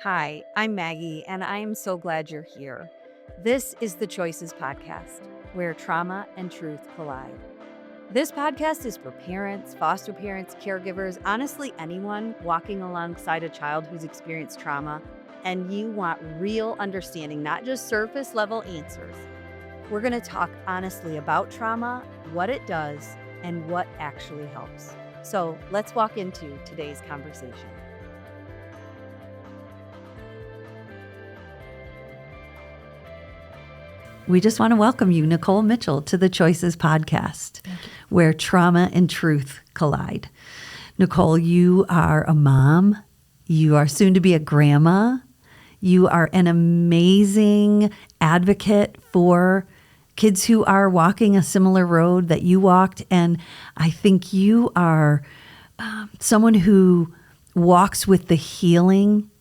Hi, I'm Maggie, and I am so glad you're here. This is the Choices Podcast, where trauma and truth collide. This podcast is for parents, foster parents, caregivers, honestly, anyone walking alongside a child who's experienced trauma, and you want real understanding, not just surface level answers. We're going to talk honestly about trauma, what it does, and what actually helps. So let's walk into today's conversation. We just want to welcome you, Nicole Mitchell, to the Choices Podcast, where trauma and truth collide. Nicole, you are a mom. You are soon to be a grandma. You are an amazing advocate for kids who are walking a similar road that you walked. And I think you are someone who walks with the healing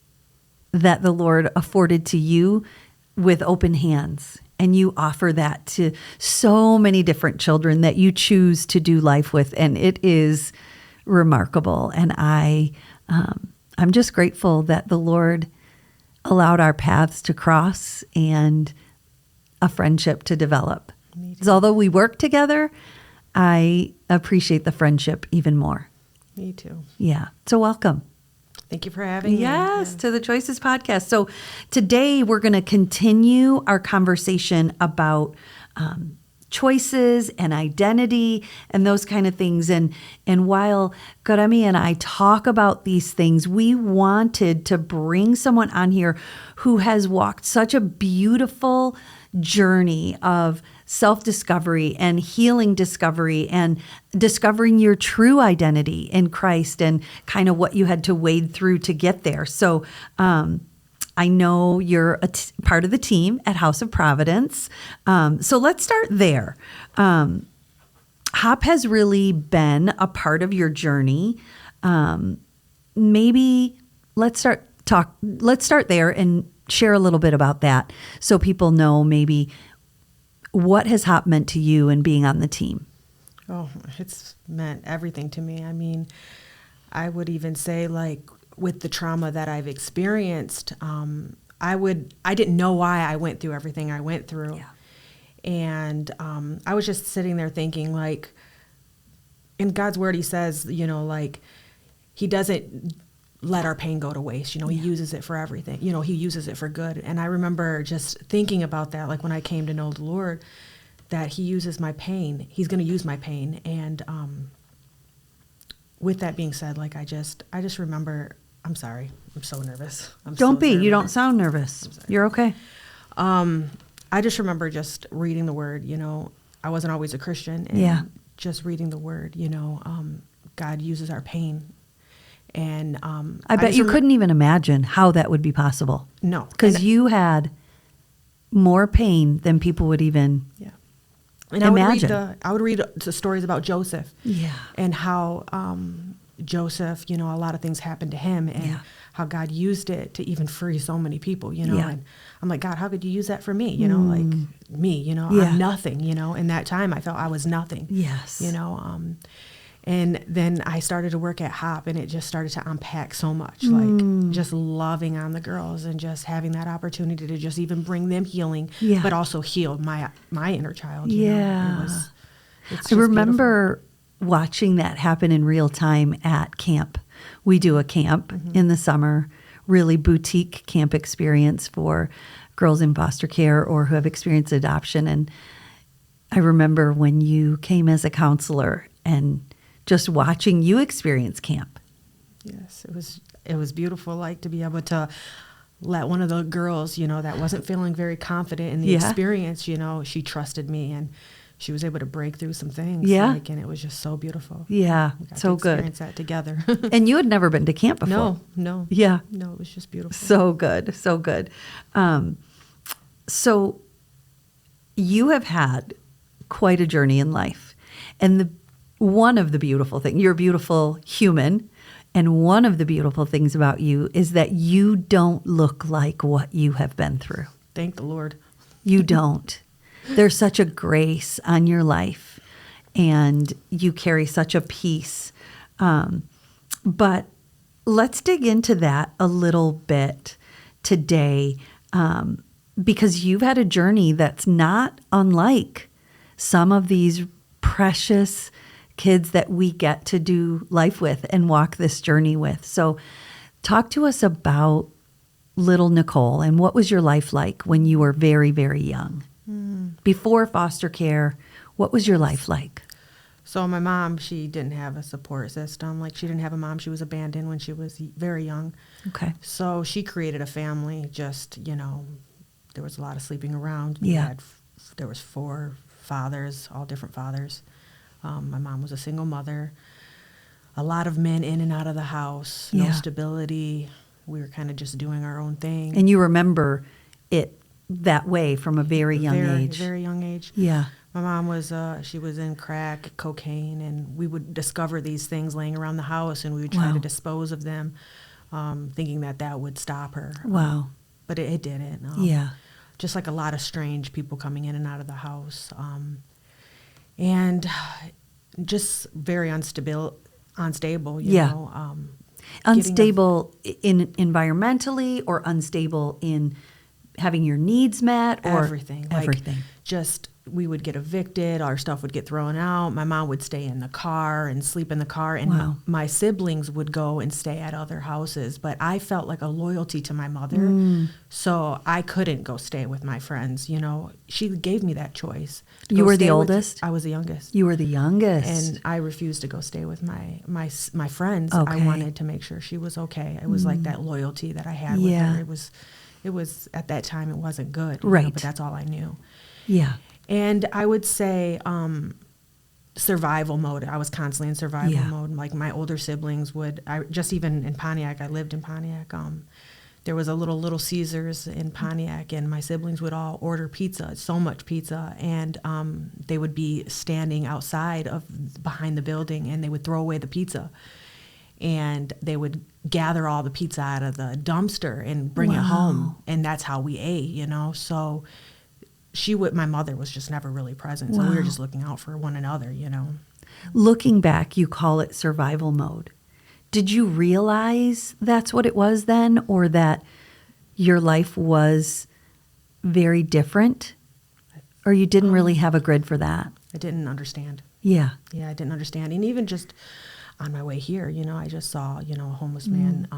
that the Lord afforded to you with open hands. And you offer that to so many different children that you choose to do life with. And it is remarkable. And I'm just grateful that the Lord allowed our paths to cross and a friendship to develop. So although we work together, I appreciate the friendship even more. Me too. Yeah. So welcome. Thank you for having me. Yes, to the Choices Podcast. So today we're going to continue our conversation about choices and identity and those kind of things. And while Karami and I talk about these things, we wanted to bring someone on here who has walked such a beautiful journey of self-discovery and healing discovery and discovering your true identity in Christ and kind of what you had to wade through to get there. So I know you're part of the team at House of Providence. So let's start there. HOP has really been a part of your journey. Maybe let's start there and share a little bit about that so people know maybe what has HOP meant to you and being on the team. Oh, it's meant everything to me. I mean, I would even say, like, with the trauma that I've experienced, I didn't know why I went through everything I went through. Yeah. And I was just sitting there thinking, like, in God's word, he says, like, he doesn't let our pain go to waste. He uses it for everything. He uses it for good. And I remember just thinking about that, like when I came to know the Lord, that he uses my pain. He's going to use my pain. And with that being said, like, I just remember, I'm sorry, I'm so nervous. Don't be. You don't sound nervous. You're okay. I just remember just reading the word. I wasn't always a Christian. And just reading the word, God uses our pain. And I bet you couldn't even imagine how that would be possible. No. Because you had more pain than people would even imagine. I would read the stories about Joseph. Yeah. And how Joseph, a lot of things happened to him and how God used it to even free so many people, And I'm like, God, how could you use that for me? Like me, I'm nothing, In that time I felt I was nothing. Yes. And then I started to work at HOP, and it just started to unpack so much, like just loving on the girls and just having that opportunity to just even bring them healing, but also heal my inner child. It's I remember watching that happen in real time at camp. We do a camp in the summer, really boutique camp experience for girls in foster care or who have experienced adoption. And I remember when you came as a counselor and just watching you experience camp. Yes, it was beautiful, like, to be able to let one of the girls, that wasn't feeling very confident in the experience, she trusted me and she was able to break through some things. And it was just so beautiful. Yeah, so good. Experience that together. And you had never been to camp before. No. Yeah. No, it was just beautiful. So good, so good. So you have had quite a journey in life. And one of the beautiful things, you're a beautiful human, and one of the beautiful things about you is that you don't look like what you have been through. Thank the Lord. You don't. There's such a grace on your life, and you carry such a peace. But let's dig into that a little bit. today, because you've had a journey that's not unlike some of these precious kids that we get to do life with and walk this journey with. So talk to us about little Nicole and what was your life like when you were very, very young? Before foster care, what was your life like? So my mom, she didn't have a support system. Like, she didn't have a mom. She was abandoned when she was very young. Okay. So she created a family. Just, there was a lot of sleeping around. Yeah. There was 4 fathers, all different fathers. My mom was a single mother. A lot of men in and out of the house. No stability. We were kind of just doing our own thing. And you remember it that way from a very young age. Very young age. Yeah. My mom was, she was in crack, cocaine, and we would discover these things laying around the house, and we would try to dispose of them, thinking that would stop her. Wow. But it didn't. Yeah. Just like a lot of strange people coming in and out of the house. And just very unstable, you know. Unstable in environmentally, or unstable in having your needs met, or everything. Everything. Just, we would get evicted, our stuff would get thrown out. My mom would stay in the car and sleep in the car, and my siblings would go and stay at other houses. But I felt like a loyalty to my mother, so I couldn't go stay with my friends. She gave me that choice. You were the oldest? I was the youngest. You were the youngest. And I refused to go stay with my friends. Okay. I wanted to make sure she was okay. It was like that loyalty that I had with her. It was at that time, it wasn't good. Right. But that's all I knew. Yeah. And I would say survival mode. I was constantly in survival mode. Like, my older siblings even in Pontiac, I lived in Pontiac. There was a little Caesars in Pontiac, and my siblings would all order pizza, so much pizza, and they would be standing outside behind the building, and they would throw away the pizza. And they would gather all the pizza out of the dumpster and bring it home, and that's how we ate, So my mother was just never really present, so we were just looking out for one another, Looking back, you call it survival mode. Did you realize that's what it was then, or that your life was very different, or you didn't really have a grid for that? I didn't understand. Yeah. Yeah, I didn't understand. And even just on my way here, I just saw, a homeless man,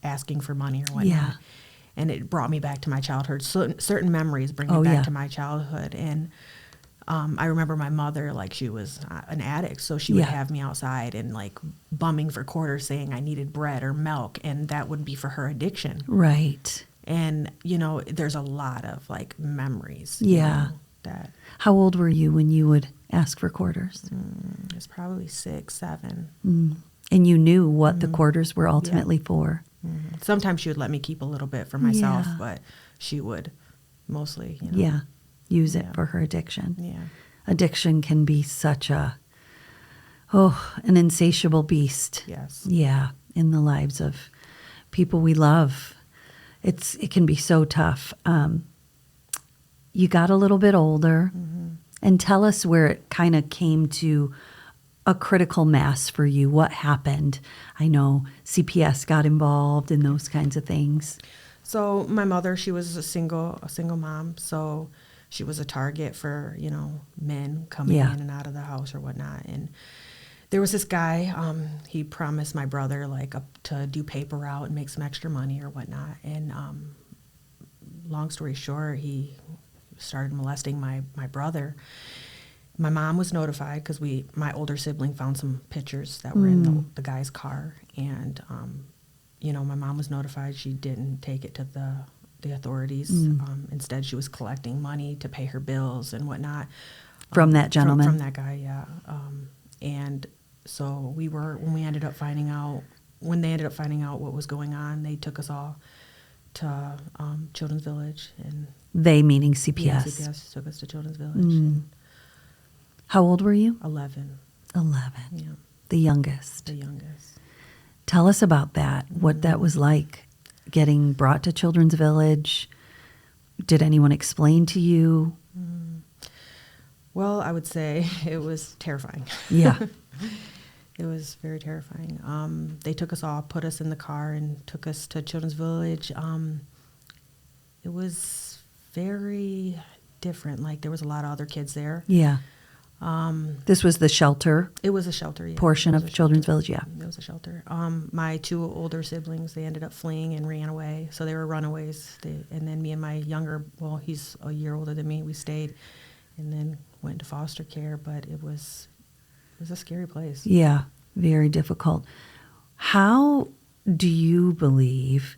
asking for money or whatnot. Yeah. And it brought me back to my childhood. Certain memories bring me back to my childhood. And I remember my mother, like, she was an addict, so she would have me outside and, like, bumming for quarters, saying I needed bread or milk, and that would be for her addiction. Right. And, there's a lot of, like, memories. Yeah. That. How old were you when you would ask for quarters? It's probably 6, 7. And you knew what the quarters were ultimately for? Sometimes she would let me keep a little bit for myself, but she would mostly, use it for her addiction. Yeah. Addiction can be such an insatiable beast. Yes. Yeah, in the lives of people we love. It can be so tough. You got a little bit older, and tell us where it kind of came to a critical mass for you. What happened? I know CPS got involved in those kinds of things. So my mother, she was a single mom, so she was a target for, men coming in and out of the house or whatnot. And there was this guy, he promised my brother, like, to do paper route and make some extra money or whatnot. And long story short, he started molesting my brother. My mom was notified because my older sibling found some pictures that were in the guy's car, and my mom was notified. She didn't take it to the authorities. Instead, she was collecting money to pay her bills and whatnot from that gentleman, from that guy. Yeah, and so when they ended up finding out what was going on, they took us all to Children's Village, and they meaning CPS. Yeah, CPS took us to Children's Village. How old were you? 11. 11. Yeah. The youngest. The youngest. Tell us about that, what that was like, getting brought to Children's Village. Did anyone explain to you? Well, I would say it was terrifying. Yeah. It was very terrifying. They took us all, put us in the car, and took us to Children's Village. It was very different. Like, there was a lot of other kids there. Yeah. This was the shelter It was a shelter, yeah. portion It was of a Children's shelter. Village, yeah. It was a shelter. My 2 older siblings, they ended up fleeing and ran away. So they were runaways. And then me and my younger, well, he's a year older than me, we stayed and then went into foster care. But it was a scary place. Yeah, very difficult. How do you believe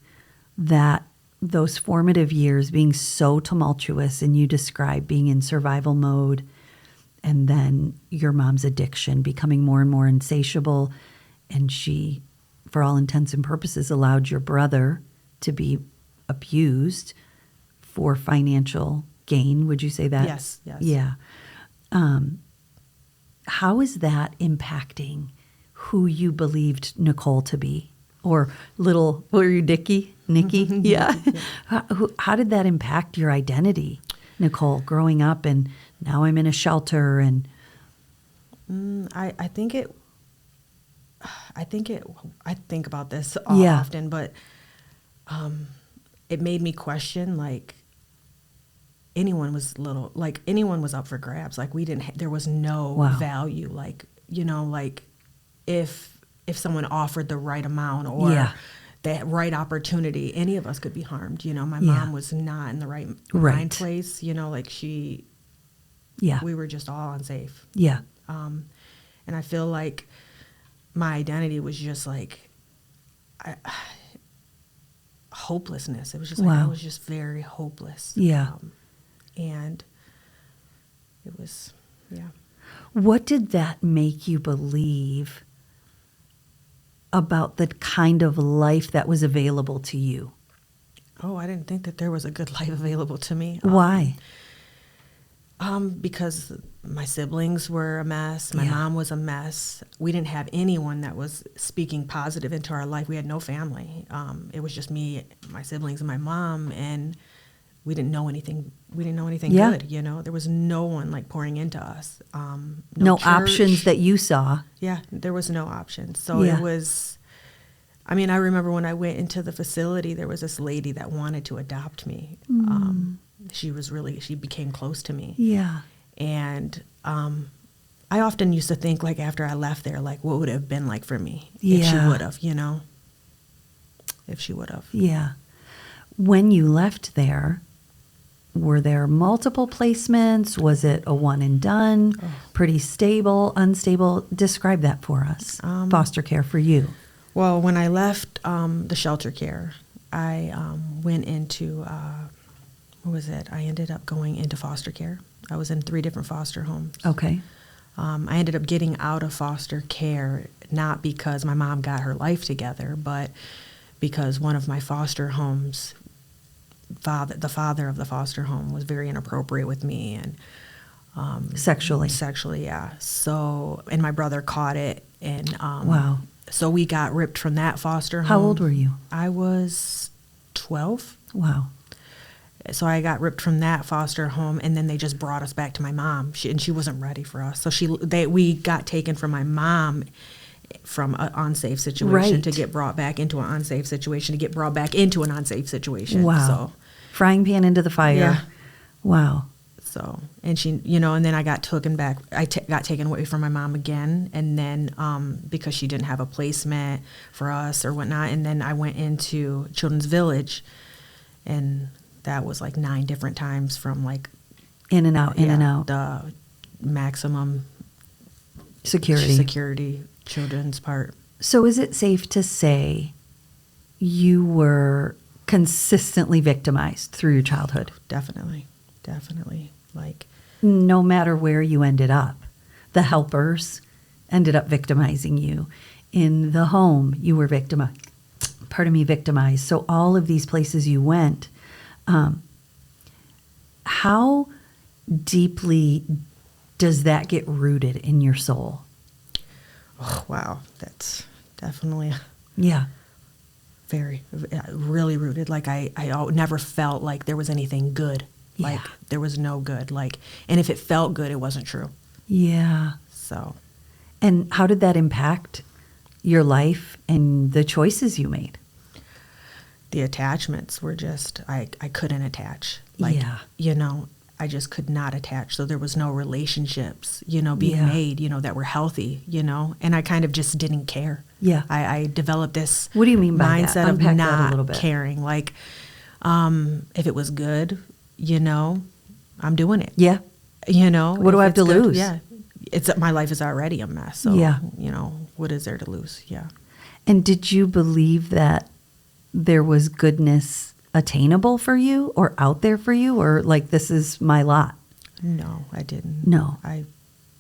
that those formative years being so tumultuous, and you describe being in survival mode, and then your mom's addiction becoming more and more insatiable, and she, for all intents and purposes, allowed your brother to be abused for financial gain. Would you say that? Yes. Yeah. How is that impacting who you believed Nicole to be? Or little, what were you, Nikki? Yeah. How did that impact your identity, Nicole, growing up, and now I'm in a shelter? And I think about this Yeah. often, but it made me question, like, anyone was up for grabs. Like, there was no Wow. value. Like, like if someone offered the right amount or Yeah. the right opportunity, any of us could be harmed. My Yeah. mom was not in the right Right. mind place. Like yeah, we were just all unsafe. yeah, And I feel like my identity was just like hopelessness. It was just like, Wow. I was just very hopeless. Yeah. And it was, yeah. What did that make you believe about the kind of life that was available to you? Oh, I didn't think that there was a good life available to me. Why? Because my siblings were a mess. My Yeah. mom was a mess. We didn't have anyone that was speaking positive into our life. We had no family. It was just me, my siblings, and my mom, and we didn't know anything. We didn't know anything Yeah. good. There was no one like pouring into us. No church. options that you saw. Yeah, there was no options. So Yeah. it was. I mean, I remember when I went into the facility, there was this lady that wanted to adopt me. She became close to me. Yeah. And I often used to think, like, after I left there, like, what would it have been like for me if she Yeah. would have, if she would have. Yeah. When you left there, were there multiple placements? Was it a one and done? Pretty stable, unstable? Describe that for us. Foster care for you. Well, when I left the shelter care, I went into, what was it? I ended up going into foster care. I was in 3 different foster homes. Okay. I ended up getting out of foster care, not because my mom got her life together, but because one of my foster homes, the father of the foster home, was very inappropriate with me and Sexually. Sexually, yeah. So, and my brother caught it, and Wow. So we got ripped from that foster home. How old were you? I was 12. Wow. So I got ripped from that foster home, and then they just brought us back to my mom. She wasn't ready for us. So we got taken from my mom from an unsafe situation Right. to get brought back into an unsafe situation, to get brought back into an unsafe situation. Wow. So, Frying pan into the fire. Yeah. Wow. so and she, and then I got taken back. Got taken away from my mom again, and then because she didn't have a placement for us or whatnot, and then I went into Children's Village, and that was like 9 different times from like In and out, in and out. the maximum Security. children's part. So is it safe to say you were consistently victimized through your childhood? Definitely. Like, No matter where you ended up, the helpers ended up victimizing you. In the home, you were victimized. So all of these places you went, how deeply does that get rooted in your soul? oh, wow, that's definitely Yeah. very, really rooted. Like I never felt like there was anything good. Like Yeah. there was no good. Like, and if it felt good, it wasn't true. Yeah. So, And how did that impact your life and the choices you made? The attachments were just, I couldn't attach. Yeah. I just could not attach. So there was no relationships, being made, that were healthy, and I kind of just didn't care. Yeah. I developed this What do you mean by mindset that? of Unpack that a little not bit. caring. Like, if it was good, I'm doing it. Yeah. What do I have to lose? Yeah. My life is already a mess. So, Yeah. what is there to lose? Yeah. And did you believe that there was goodness attainable for you or out there for you, or like, this is my lot? No, I didn't. No. I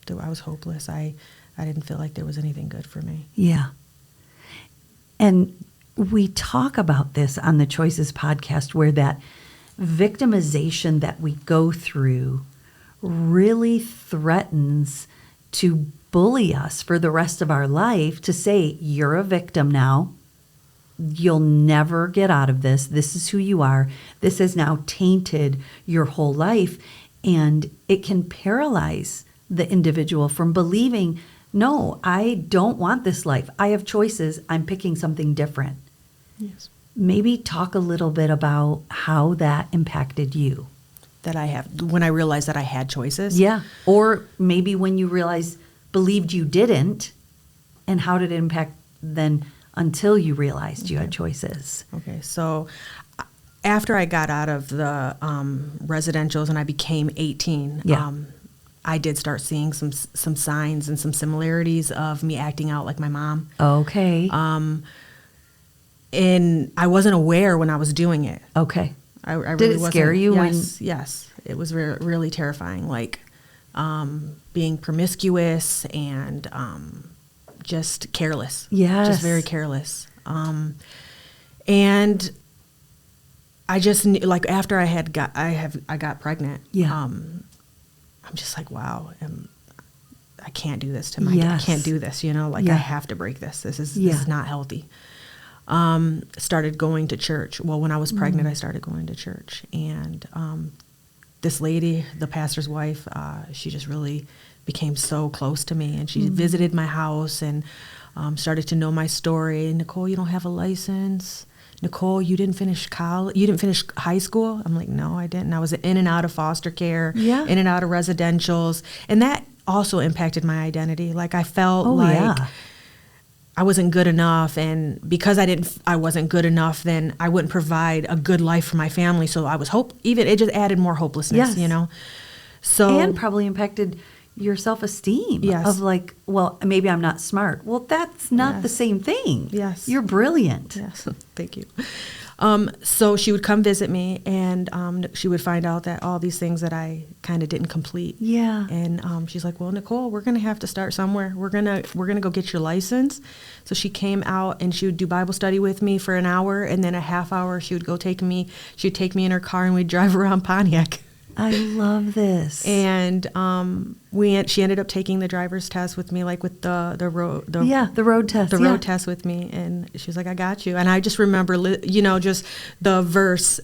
was hopeless. I didn't feel like there was anything good for me. Yeah. And we talk about this on the Choices podcast, where that victimization that we go through really threatens to bully us for the rest of our life, to say, you're a victim now. You'll never get out of this. This is who you are. This has now tainted your whole life. And it can paralyze the individual from believing, no, I don't want this life. I have choices. I'm picking something different. Yes. Maybe talk a little bit about how that impacted you. When I realized that I had choices. Yeah. Or maybe when you believed you didn't, and how did it impact then until you realized you had choices? Okay. So after I got out of the residentials and I became 18, I did start seeing some signs and some similarities of me acting out like my mom. Okay. And I wasn't aware when I was doing it. Okay. I really Did it wasn't. scare you? Yes. It was really terrifying, like being promiscuous and just careless. Yes. Just very careless. And I just knew, like, after I got pregnant. Yeah. I'm just like, wow, I can't do this to my Yes. I can't do this, I have to break this. This is not healthy. Started going to church. Well, when I was pregnant, I started going to church. And this lady, the pastor's wife, she just really became so close to me. And she visited my house and started to know my story. Nicole, you don't have a license. Nicole, you didn't finish college. You didn't finish high school. I'm like, no, I didn't. I was in and out of foster care, in and out of residentials. And that also impacted my identity. Like, I felt I wasn't good enough, and because I wasn't good enough, then I wouldn't provide a good life for my family. So I was it just added more hopelessness, So, and probably impacted your self-esteem. Yes. Of like, well, maybe I'm not smart. Well, that's not the same thing. Yes. You're brilliant. Yes. Thank you. So she would come visit me, and she would find out that all these things that I kind of didn't complete. Yeah. And she's like, well, Nicole, we're going to have to start somewhere. We're going to go get your license. So she came out, and she would do Bible study with me for an hour, and then a half hour she would take me in her car, and we'd drive around Pontiac. I love this. And she ended up taking the driver's test with me, like with the road test. Road test with me, and she was like, "I got you." And I just remember, just the verse,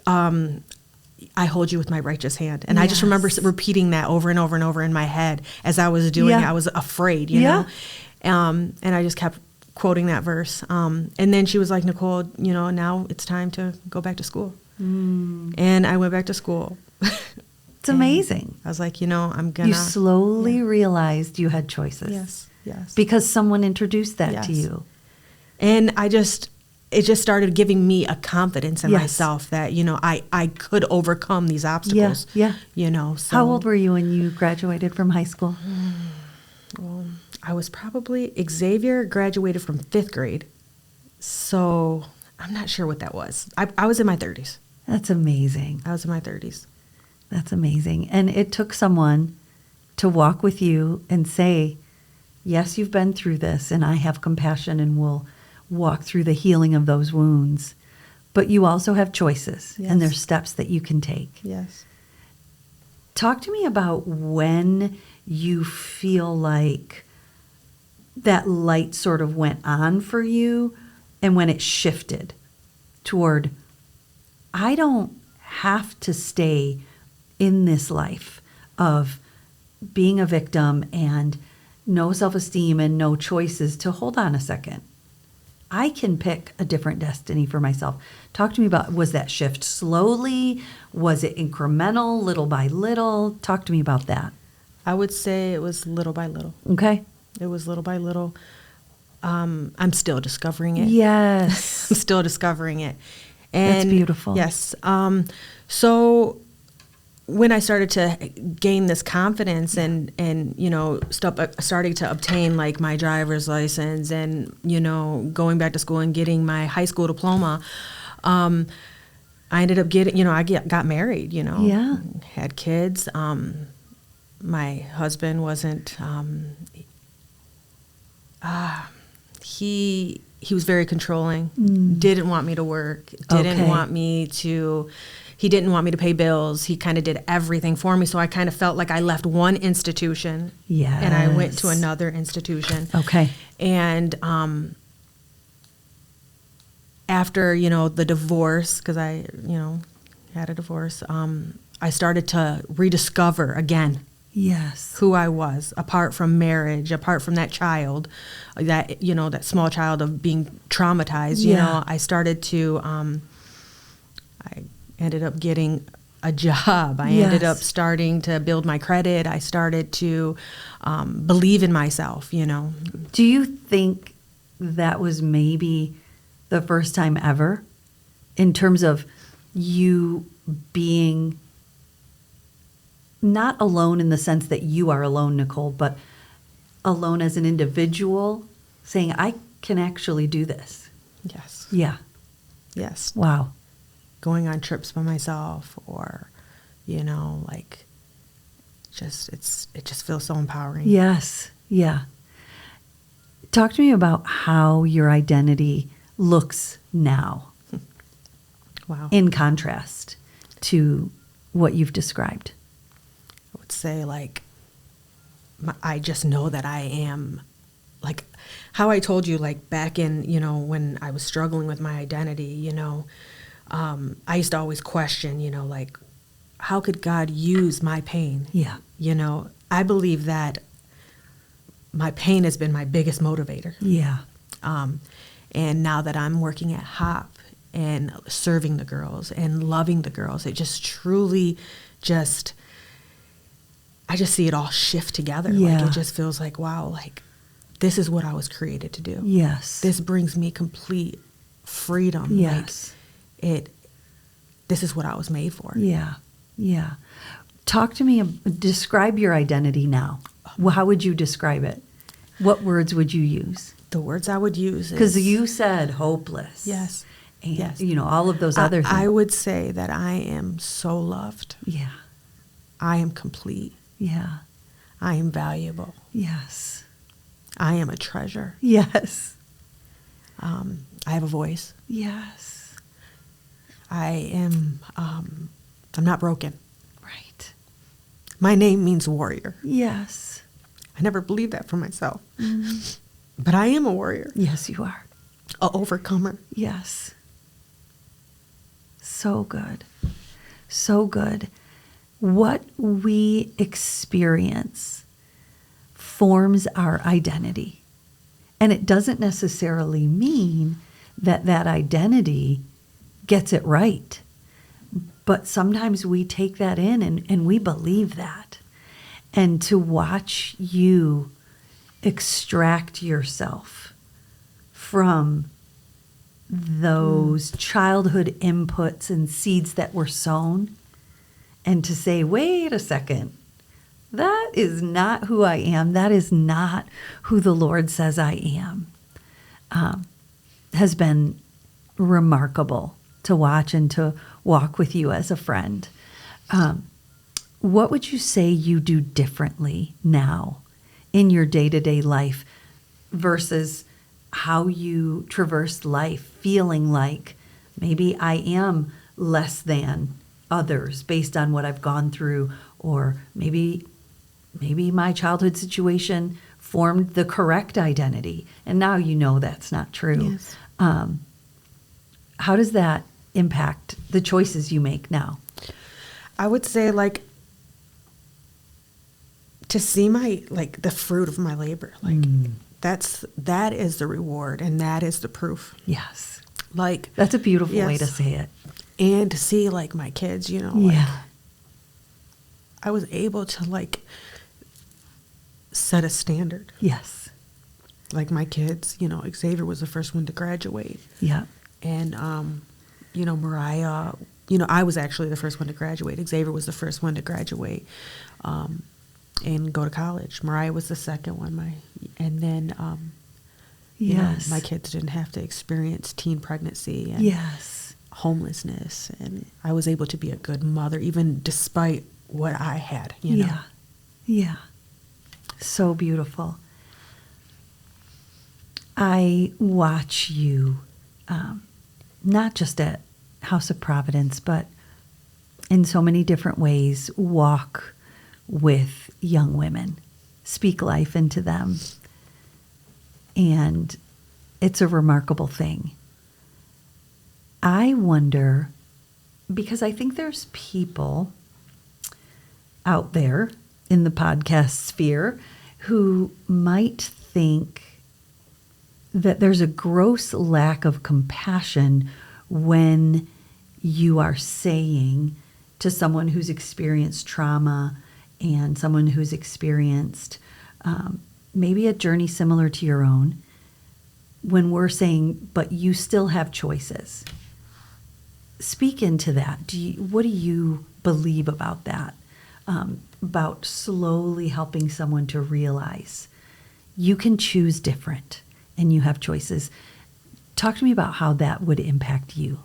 "I hold you with my righteous hand," and I just remember repeating that over and over and over in my head as I was doing it. I was afraid, know, and I just kept quoting that verse. And then she was like, "Nicole, now it's time to go back to school," and I went back to school. It's amazing. I was like, I'm gonna. You slowly realized you had choices. Yes. Because someone introduced that to you. And it just started giving me a confidence in myself that, I could overcome these obstacles. Yeah. So. How old were you when you graduated from high school? Well, I was probably, Xavier graduated from 5th grade. So I'm not sure what that was. I was in my 30s. That's amazing. I was in my 30s. That's amazing. And it took someone to walk with you and say, yes, you've been through this, and I have compassion and will walk through the healing of those wounds. But you also have choices, and there's steps that you can take. Yes. Talk to me about when you feel like that light sort of went on for you and when it shifted toward, I don't have to stay in this life of being a victim and no self-esteem and no choices to hold on a second. I can pick a different destiny for myself. Talk to me about, was that shift slowly? Was it incremental, little by little? Talk to me about that. I would say it was little by little. Okay. It was little by little. I'm still discovering it. Yes. I'm still discovering it. And that's beautiful. Yes. So when I started to gain this confidence and starting to obtain like my driver's license and, going back to school and getting my high school diploma, I ended up getting, I got married, Yeah. had kids. My husband wasn't, he was very controlling, didn't want me to work, didn't want me to, he didn't want me to pay bills. He kind of did everything for me. So I kind of felt like I left one institution and I went to another institution. Okay. And after, the divorce, because I, had a divorce, I started to rediscover again who I was, apart from marriage, apart from that child, that, that small child of being traumatized. I started to, I ended up getting a job. I ended up starting to build my credit. I started to believe in myself, Do you think that was maybe the first time ever in terms of you being not alone in the sense that you are alone, Nicole, but alone as an individual, saying, I can actually do this? Yes. Yeah. Yes. Wow. Going on trips by myself, or, it just feels so empowering. Yes. Yeah. Talk to me about how your identity looks now. Wow. In contrast to what you've described. I would say I just know that I am, how I told you, back in, when I was struggling with my identity, I used to always question, how could God use my pain? Yeah. I believe that my pain has been my biggest motivator. Yeah. And now that I'm working at HOP and serving the girls and loving the girls, it just truly I just see it all shift together. Yeah. It just feels like, wow, this is what I was created to do. Yes. This brings me complete freedom. Yes. This is what I was made for. Yeah. Yeah. Talk to me, describe your identity now. How would you describe it? What words would you use? The words I would use is... Because you said hopeless. Yes. And, yes. all of those other things. I would say that I am so loved. Yeah. I am complete. Yeah. I am valuable. Yes. I am a treasure. Yes. I have a voice. Yes. I am, I'm not broken. Right. My name means warrior. Yes. I never believed that for myself. But I am a warrior. Yes, you are. An overcomer. Yes. So good. So good. What we experience forms our identity. And it doesn't necessarily mean that that identity gets it right. But sometimes we take that in and we believe that. And to watch you extract yourself from those childhood inputs and seeds that were sown, and to say, wait a second, that is not who I am. That is not who the Lord says I am, has been remarkable to watch and to walk with you as a friend. What would you say you do differently now in your day-to-day life versus how you traverse life feeling like maybe I am less than others based on what I've gone through, or maybe my childhood situation formed the correct identity and now that's not true. Yes. How does that impact the choices you make now? I would say to see like the fruit of my labor, like that is the reward, and that is the proof. Yes. Like, that's a beautiful yes. way to say it. And to see like my kids, you know, like, Yeah. I was able to like set a standard. Yes. Like my kids, you know, Xavier was the first one to graduate. Yeah. And, you know, Mariah, you know, I was actually the first one to graduate. Xavier was the first one to graduate and go to college. Mariah was the second one. And then, you know, my kids didn't have to experience teen pregnancy and homelessness. And I was able to be a good mother, even despite what I had, you know. Yeah. So beautiful. I watch you, not just at House of Providence, but in so many different ways, walk with young women, speak life into them. And it's a remarkable thing. I wonder, because I think there's people out there in the podcast sphere who might think that there's a gross lack of compassion when you are saying to someone who's experienced trauma and someone who's experienced maybe a journey similar to your own, when we're saying, but you still have choices. Speak into that. What do you believe about that? About slowly helping someone to realize you can choose different and you have choices. Talk to me about how that would impact you.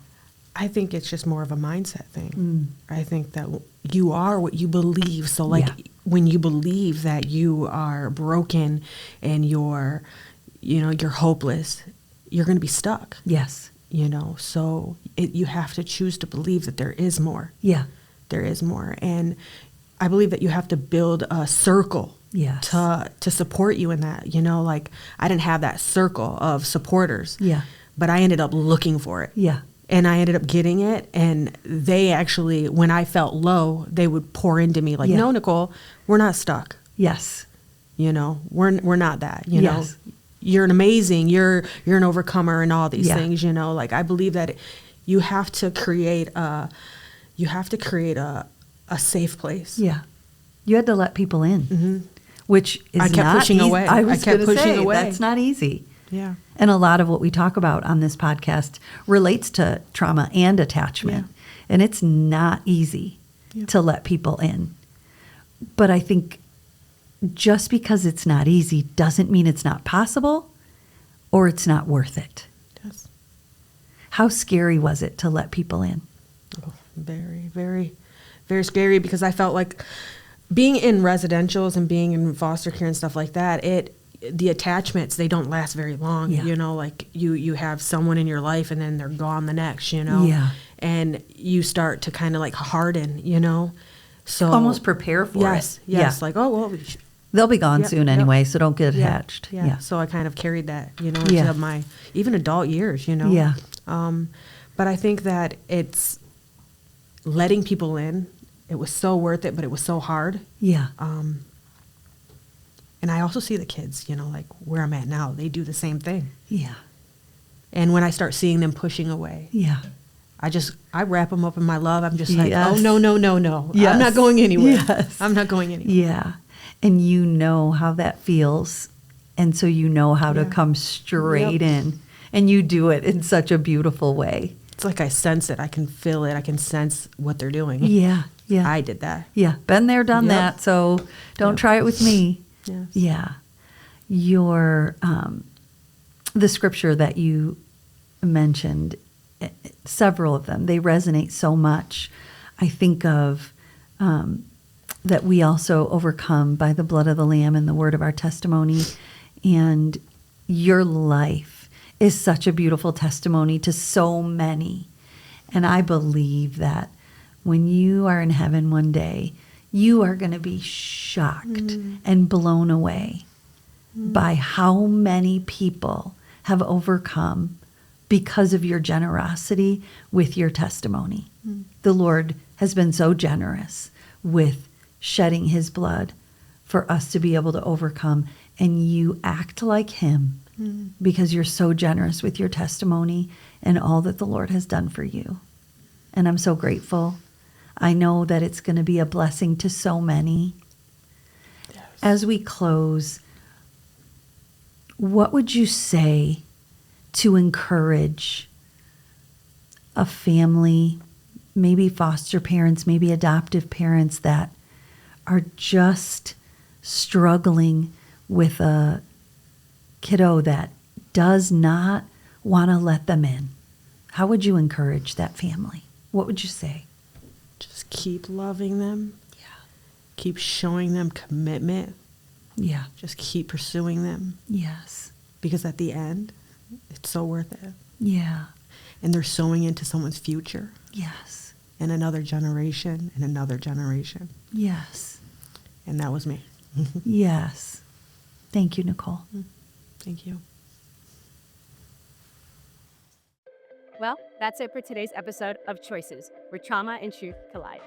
I think it's just more of a mindset thing. I think that you are what you believe. So like when you believe that you are broken and you're hopeless, you're going to be stuck. Yes. You know, so you have to choose to believe that there is more. Yeah. There is more. And I believe that you have to build a circle to support you in that. You know, like I didn't have that circle of supporters. Yeah. But I ended up looking for it. Yeah. And I ended up getting it. And they actually, when I felt low, they would pour into me like, no, Nicole, we're not stuck. Yes. You know, we're not that, you know. You're an amazing, you're an overcomer and all these things, you know. Like I believe that you have to create a safe place. Yeah. You had to let people in, which is I kept pushing away. I kept pushing away. That's not easy. Yeah. And a lot of what we talk about on this podcast relates to trauma and attachment. Yeah. And it's not easy to let people in. But I think just because it's not easy doesn't mean it's not possible or it's not worth it. Yes. How scary was it to let people in? Oh, very, very, very scary, because I felt like being in residentials and being in foster care and stuff like that, the attachments, they don't last very long. Yeah. You know, like you have someone in your life and then they're gone the next, you know. Yeah. And you start to kind of like harden, you know. So almost prepare for it. Yes. Yeah. Like, oh, well, they'll be gone soon anyway, so don't get attached. Yeah. So I kind of carried that, you know, into my even adult years, you know. Yeah. But I think that it's letting people in. It was so worth it, but it was so hard. Yeah. And I also see the kids, you know, like where I'm at now, they do the same thing. Yeah. And when I start seeing them pushing away, I wrap them up in my love. I'm just like, oh, no. Yes. I'm not going anywhere. Yes. I'm not going anywhere. Yeah. And you know how that feels. And so you know how to come straight in. And you do it in such a beautiful way. It's like I sense it. I can feel it. I can sense what they're doing. Yeah. Yeah. I did that. Yeah. Been there, done that. So don't try it with me. Yes. Yeah. Your, the scripture that you mentioned, several of them, they resonate so much. I think of that we also overcome by the blood of the Lamb and the word of our testimony. And your life is such a beautiful testimony to so many. And I believe that when you are in heaven one day, you are going to be shocked and blown away by how many people have overcome because of your generosity with your testimony. The Lord has been so generous with shedding his blood for us to be able to overcome. And you act like him because you're so generous with your testimony and all that the Lord has done for you. And I'm so grateful. I know that it's going to be a blessing to so many. Yes. As we close, what would you say to encourage a family, maybe foster parents, maybe adoptive parents that are just struggling with a kiddo that does not want to let them in? How would you encourage that family? What would you say? Just keep loving them. Yeah. Keep showing them commitment. Yeah. Just keep pursuing them. Yes. Because at the end, it's so worth it. Yeah. And they're sowing into someone's future. Yes. And another generation and another generation. Yes. And that was me. Yes. Thank you, Nicole. Thank you. Well, that's it for today's episode of Choices, where trauma and truth collide.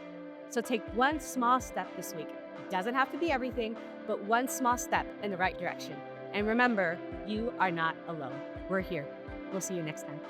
So take one small step this week. It doesn't have to be everything, but one small step in the right direction. And remember, you are not alone. We're here. We'll see you next time.